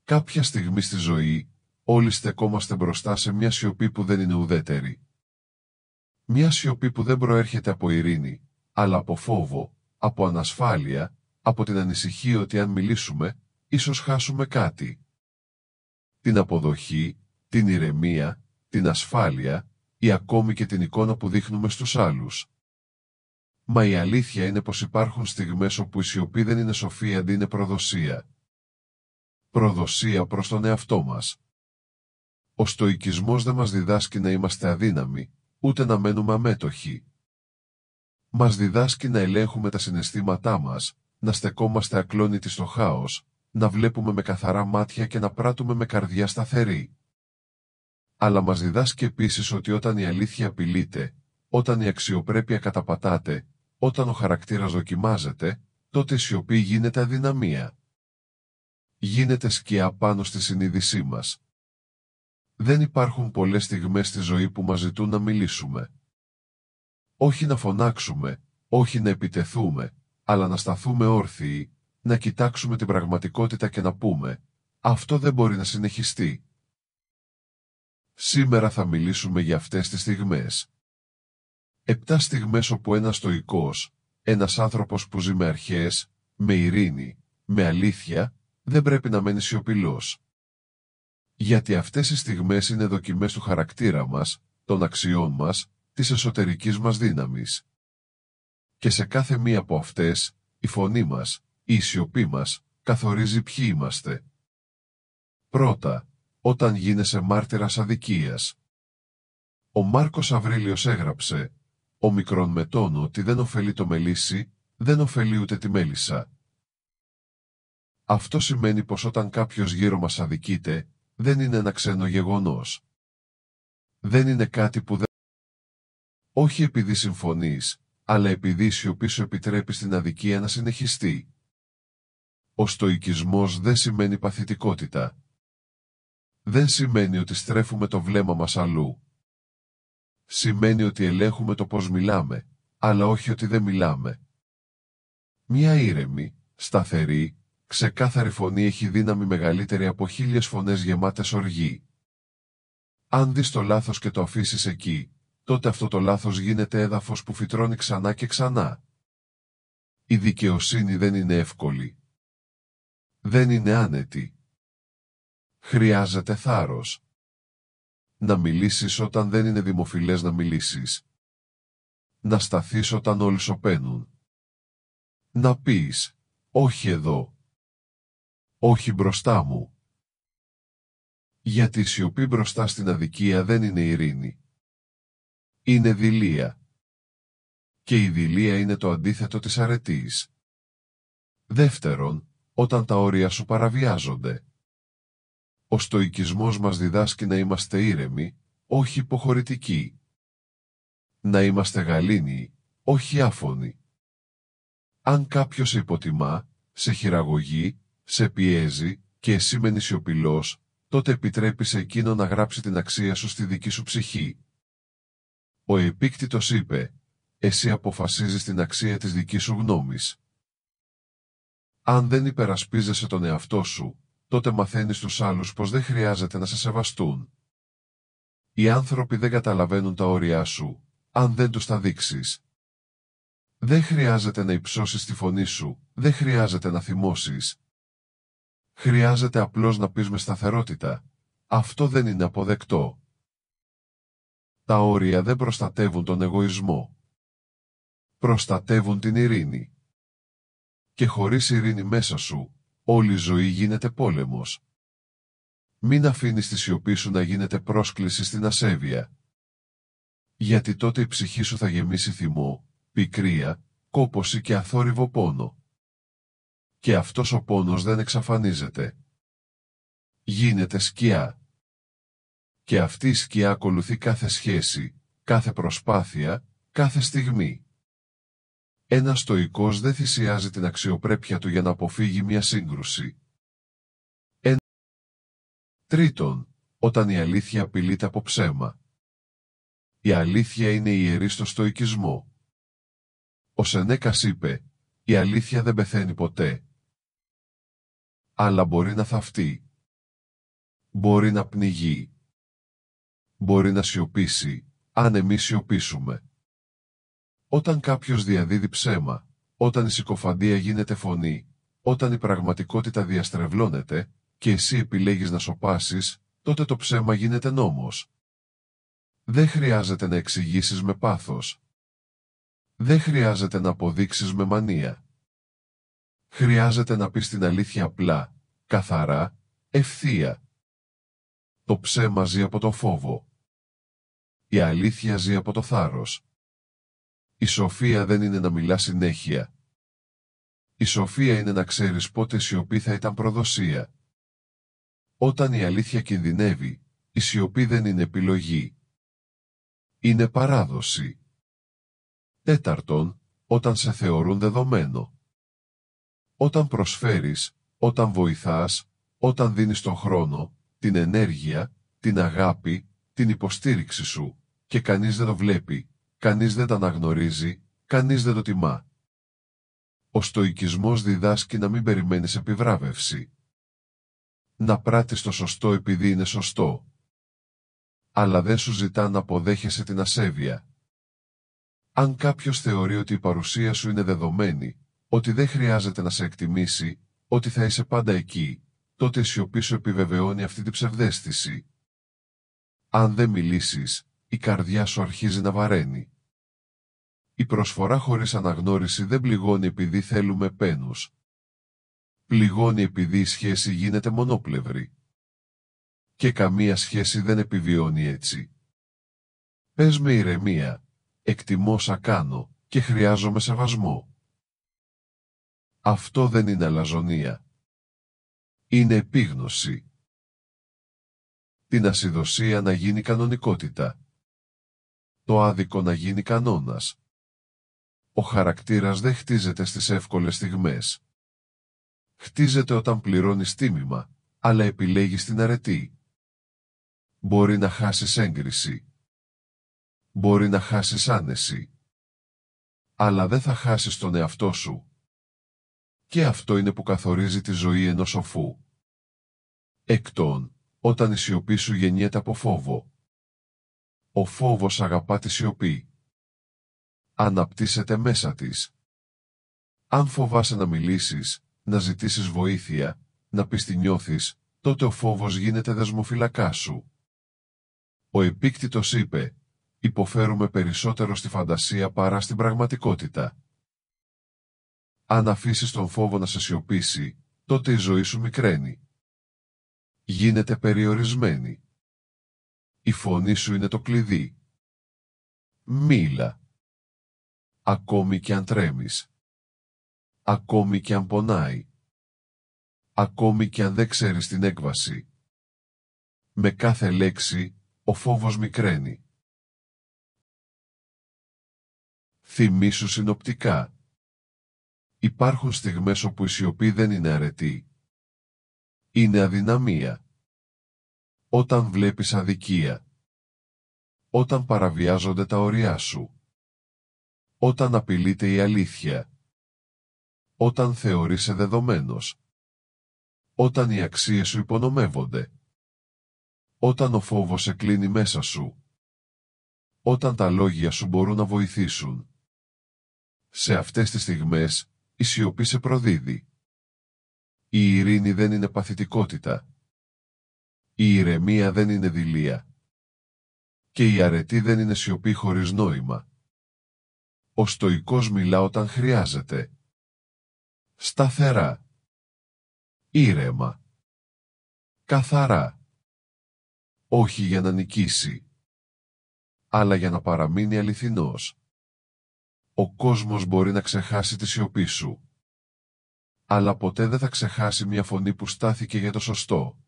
Κάποια στιγμή στη ζωή, όλοι στεκόμαστε μπροστά σε μια σιωπή που δεν είναι ουδέτερη. Μια σιωπή που δεν προέρχεται από ειρήνη, αλλά από φόβο, από ανασφάλεια, από την ανησυχία ότι αν μιλήσουμε, ίσως χάσουμε κάτι. Την αποδοχή, την ηρεμία, την ασφάλεια ή ακόμη και την εικόνα που δείχνουμε στους άλλους. Μα η αλήθεια είναι πως υπάρχουν στιγμές όπου η σιωπή δεν είναι σοφία αντί είναι προδοσία. Προδοσία προς τον εαυτό μας. Ο στοικισμός δεν μας διδάσκει να είμαστε αδύναμοι, ούτε να μένουμε αμέτωχοι. Μας διδάσκει να ελέγχουμε τα συναισθήματά μας, να στεκόμαστε ακλόνητοι στο χάος, να βλέπουμε με καθαρά μάτια και να πράττουμε με καρδιά σταθερή. Αλλά μας διδάσκει επίσης ότι όταν η αλήθεια απειλείται, όταν η αξιοπρέπεια καταπατάται, όταν ο χαρακτήρας δοκιμάζεται, τότε η σιωπή γίνεται αδυναμία. Γίνεται σκιά πάνω στη συνείδησή μας. Δεν υπάρχουν πολλές στιγμές στη ζωή που μας ζητούν να μιλήσουμε. Όχι να φωνάξουμε, όχι να επιτεθούμε, αλλά να σταθούμε όρθιοι, να κοιτάξουμε την πραγματικότητα και να πούμε «Αυτό δεν μπορεί να συνεχιστεί». Σήμερα θα μιλήσουμε για αυτές τις στιγμές. 7 στιγμές όπου ένας στοικός, ένας άνθρωπος που ζει με αρχές, με ειρήνη, με αλήθεια, δεν πρέπει να μένει σιωπηλός. Γιατί αυτές οι στιγμές είναι δοκιμές του χαρακτήρα μας, των αξιών μας, της εσωτερικής μας δύναμης. Και σε κάθε μία από αυτές, η φωνή μας, η σιωπή μας, καθορίζει ποιοι είμαστε. Πρώτα, όταν γίνεσαι μάρτυρας αδικίας. Ο Μάρκος Αβρίλιος έγραψε «Ο μικρόν μετώνω ότι δεν ωφελεί το μελίσι, δεν ωφελεί ούτε τη μέλισσα». Αυτό σημαίνει πως όταν κάποιος γύρω μας αδικείται, δεν είναι ένα ξένο γεγονός. Δεν είναι κάτι που δεν... Όχι επειδή συμφωνείς, αλλά επειδή η σιωπή σου επιτρέπει στην αδικία να συνεχιστεί. Ο στοικισμός δεν σημαίνει παθητικότητα. Δεν σημαίνει ότι στρέφουμε το βλέμμα μας αλλού. Σημαίνει ότι ελέγχουμε το πώς μιλάμε, αλλά όχι ότι δεν μιλάμε. Μια ήρεμη, σταθερή, ξεκάθαρη φωνή έχει δύναμη μεγαλύτερη από 1000 φωνές γεμάτες οργή. Αν δεις το λάθος και το αφήσεις εκεί, τότε αυτό το λάθος γίνεται έδαφος που φυτρώνει ξανά και ξανά. Η δικαιοσύνη δεν είναι εύκολη. Δεν είναι άνετη. Χρειάζεται θάρρος. Να μιλήσεις όταν δεν είναι δημοφιλές να μιλήσεις. Να σταθείς όταν όλοι σωπαίνουν. Να πεις, όχι εδώ. Όχι μπροστά μου. Γιατί η σιωπή μπροστά στην αδικία δεν είναι ειρήνη. Είναι δειλία. Και η δειλία είναι το αντίθετο της αρετής. Δεύτερον, όταν τα όρια σου παραβιάζονται. Ο στοικισμός μας διδάσκει να είμαστε ήρεμοι, όχι υποχωρητικοί. Να είμαστε γαλήνιοι, όχι άφωνοι. Αν κάποιος σε υποτιμά, σε χειραγωγεί, σε πιέζει και εσύ μένεις σιωπηλός, τότε επιτρέπεις σε εκείνο να γράψει την αξία σου στη δική σου ψυχή. Ο Επίκτητος είπε, εσύ αποφασίζεις την αξία της δικής σου γνώμης. Αν δεν υπερασπίζεσαι τον εαυτό σου, τότε μαθαίνεις τους άλλους πως δεν χρειάζεται να σε σεβαστούν. Οι άνθρωποι δεν καταλαβαίνουν τα όρια σου, αν δεν τους τα δείξεις. Δεν χρειάζεται να υψώσεις τη φωνή σου, δεν χρειάζεται να θυμώσεις. Χρειάζεται απλώς να πεις με σταθερότητα. Αυτό δεν είναι αποδεκτό. Τα όρια δεν προστατεύουν τον εγωισμό. Προστατεύουν την ειρήνη. Και χωρίς ειρήνη μέσα σου, όλη η ζωή γίνεται πόλεμος. Μην αφήνεις τη σιωπή σου να γίνεται πρόσκληση στην ασέβεια. Γιατί τότε η ψυχή σου θα γεμίσει θυμό, πικρία, κόπωση και αθόρυβο πόνο. Και αυτός ο πόνος δεν εξαφανίζεται. Γίνεται σκιά. Και αυτή η σκιά ακολουθεί κάθε σχέση, κάθε προσπάθεια, κάθε στιγμή. Ένας στοικός δεν θυσιάζει την αξιοπρέπεια του για να αποφύγει μια σύγκρουση. Τρίτον, όταν η αλήθεια απειλείται από ψέμα. Η αλήθεια είναι ιερή στο στοικισμό. Ο Σενέκας είπε, η αλήθεια δεν πεθαίνει ποτέ. Αλλά μπορεί να θαυτεί. Μπορεί να πνιγεί. Μπορεί να σιωπήσει, αν εμείς σιωπήσουμε. Όταν κάποιος διαδίδει ψέμα, όταν η συκοφαντία γίνεται φωνή, όταν η πραγματικότητα διαστρεβλώνεται και εσύ επιλέγεις να σωπάσεις, τότε το ψέμα γίνεται νόμος. Δεν χρειάζεται να εξηγήσεις με πάθος. Δεν χρειάζεται να αποδείξεις με μανία. Χρειάζεται να πεις την αλήθεια απλά, καθαρά, ευθεία. Το ψέμα ζει από το φόβο. Η αλήθεια ζει από το θάρρος. Η σοφία δεν είναι να μιλάς συνέχεια. Η σοφία είναι να ξέρεις πότε η σιωπή θα ήταν προδοσία. Όταν η αλήθεια κινδυνεύει, η σιωπή δεν είναι επιλογή. Είναι παράδοση. Τέταρτον, όταν σε θεωρούν δεδομένο. Όταν προσφέρεις, όταν βοηθάς, όταν δίνεις τον χρόνο, την ενέργεια, την αγάπη, την υποστήριξη σου, και κανείς δεν το βλέπει, κανείς δεν το αναγνωρίζει, κανείς δεν το τιμά. Ο στοικισμός διδάσκει να μην περιμένεις επιβράβευση. Να πράττεις το σωστό επειδή είναι σωστό. Αλλά δεν σου ζητά να αποδέχεσαι την ασέβεια. Αν κάποιος θεωρεί ότι η παρουσία σου είναι δεδομένη, ότι δεν χρειάζεται να σε εκτιμήσει, ότι θα είσαι πάντα εκεί, τότε η σιωπή σου επιβεβαιώνει αυτή την ψευδαίσθηση. Αν δεν μιλήσεις, η καρδιά σου αρχίζει να βαραίνει. Η προσφορά χωρίς αναγνώριση δεν πληγώνει επειδή θέλουμε πένους. Πληγώνει επειδή η σχέση γίνεται μονόπλευρη. Και καμία σχέση δεν επιβιώνει έτσι. Πες με ηρεμία, εκτιμώ όσα κάνω και χρειάζομαι σεβασμό. Αυτό δεν είναι αλαζονία. Είναι επίγνωση. Την ασυδοσία να γίνει κανονικότητα. Το άδικο να γίνει κανόνας. Ο χαρακτήρας δεν χτίζεται στις εύκολες στιγμές. Χτίζεται όταν πληρώνεις τίμημα, αλλά επιλέγεις την αρετή. Μπορεί να χάσεις έγκριση. Μπορεί να χάσεις άνεση. Αλλά δεν θα χάσεις τον εαυτό σου. Και αυτό είναι που καθορίζει τη ζωή ενός σοφού. Έκτον, όταν η σιωπή σου γεννιέται από φόβο. Ο φόβος αγαπά τη σιωπή. Αναπτύσσεται μέσα της. Αν φοβάσαι να μιλήσεις, να ζητήσεις βοήθεια, να πεις τι νιώθεις, τότε ο φόβος γίνεται δεσμοφυλακά σου. Ο Επίκτητος είπε, υποφέρουμε περισσότερο στη φαντασία παρά στην πραγματικότητα. Αν αφήσεις τον φόβο να σε σιωπήσει, τότε η ζωή σου μικραίνει. Γίνεται περιορισμένη. Η φωνή σου είναι το κλειδί. Μίλα. Ακόμη κι αν τρέμεις. Ακόμη κι αν πονάει. Ακόμη κι αν δεν ξέρεις την έκβαση. Με κάθε λέξη, ο φόβος μικραίνει. Θυμήσου συνοπτικά. Υπάρχουν στιγμές όπου η σιωπή δεν είναι αρετή. Είναι αδυναμία. Όταν βλέπεις αδικία. Όταν παραβιάζονται τα όριά σου. Όταν απειλείται η αλήθεια. Όταν θεωρείσαι δεδομένος. Όταν οι αξίες σου υπονομεύονται. Όταν ο φόβος σε κλείνει μέσα σου. Όταν τα λόγια σου μπορούν να βοηθήσουν. Σε αυτές τις στιγμές, η σιωπή σε προδίδει. Η ειρήνη δεν είναι παθητικότητα. Η ηρεμία δεν είναι δειλία. Και η αρετή δεν είναι σιωπή χωρίς νόημα. Ο στοικός μιλά όταν χρειάζεται. Σταθερά. Ήρεμα. Καθαρά. Όχι για να νικήσει. Αλλά για να παραμείνει αληθινός. Ο κόσμος μπορεί να ξεχάσει τη σιωπή σου. Αλλά ποτέ δεν θα ξεχάσει μια φωνή που στάθηκε για το σωστό.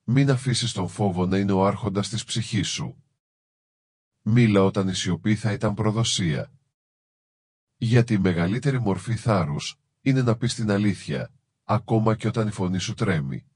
Μην αφήσεις τον φόβο να είναι ο άρχοντας της ψυχής σου. Μίλα όταν η σιωπή θα ήταν προδοσία. Γιατί η μεγαλύτερη μορφή θάρρους είναι να πεις την αλήθεια, ακόμα και όταν η φωνή σου τρέμει.